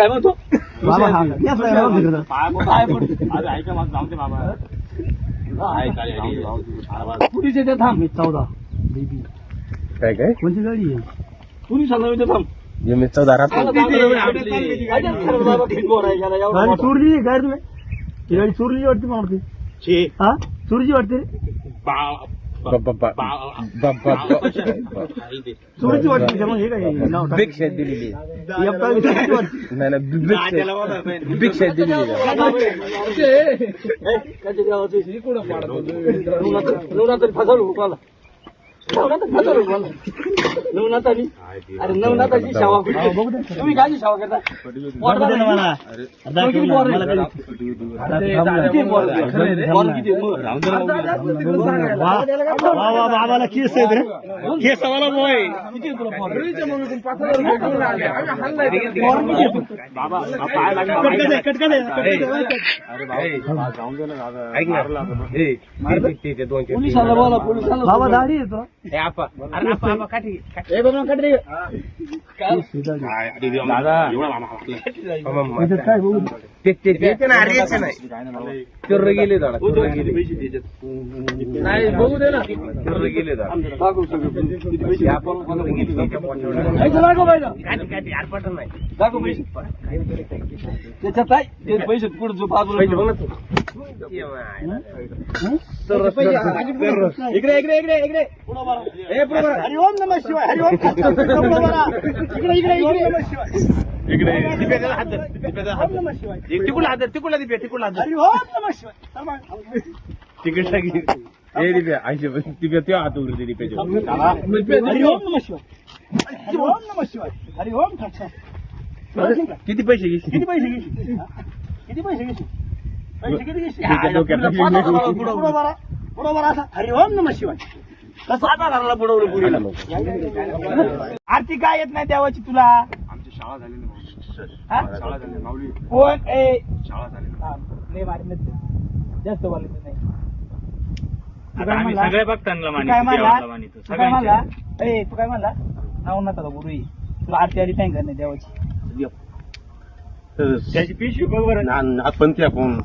काय म्हणतो बाबा हा याच नाही राहू दे खरं. काय पडतो अरे ऐका माझं जाऊ दे बाबा पुलिस येते थांब मी 14 बेबी काय काय कोणती गाडी आहे पोलिसांना येते थांब मी 14 राहतो गाडी चोरली आहे काय तुम्ही ही गाडी चोरली वाटते मला वाटते हा चोरीची वाटते चोरीची वाटते का मग हे काय नाव टाक. भिक्षा दिलेली ही आपल्याला चोरीची वाटते. नाही ना भिक्षा दिलेली नवनाथानी फसवलं मला नवनाथानी अरे नवनाथाची सेवा तुम्ही काय सेवा करता दाखव दे ना मला. दाखव ना, मला काय वा वा बाबाला केस आहेत रे केस वाला बॉय पोलिसाला बोला पोलिसाला बाबा दाढी येतो काय बघू गेले दादा नाही बघू दे ना गेले दादा दाखवू दाखव पैसे त्याच्यात काय ते पैसे पुढे जो बाजूला इकडे इकडे इकडे इकडे हरिओम नमः शिवाय हरिओम इकडे इकडे इकडे तिकडला हात तिकडला दिप्या तिकडला हात हरिओम नमः शिवाय तिकडला हे दिप्या ऐंशी दिप्या त्या हात उघडते दिप्याच्या हरिओम नमः शिवाय हरिओम नमः शिवाय हरिओम ठक्कर किती पैसे घेशील किती पैसे घेशील किती पैसे घेशील पैसे किती घेशील बरोबर असा हरिओम नमः शिवाय कसं आता घराला बुडवलं पुरीला आरती काय येत नाही देवाची तुला आमची शाळा झाली हा? शाळा झाली माऊली कोण ए शाळा झाली लय मारी नाही जास्त बोलायचं नाही आता आम्ही सगळे भक्तांना तू काय म्हणला मानितो तू काय म्हणला ए तू काय म्हणला नवनाथाला गुरु आहे. तुला आरती आली काय नाही देवाची त्याची पिशवी बघ बरं आपण त्या कोण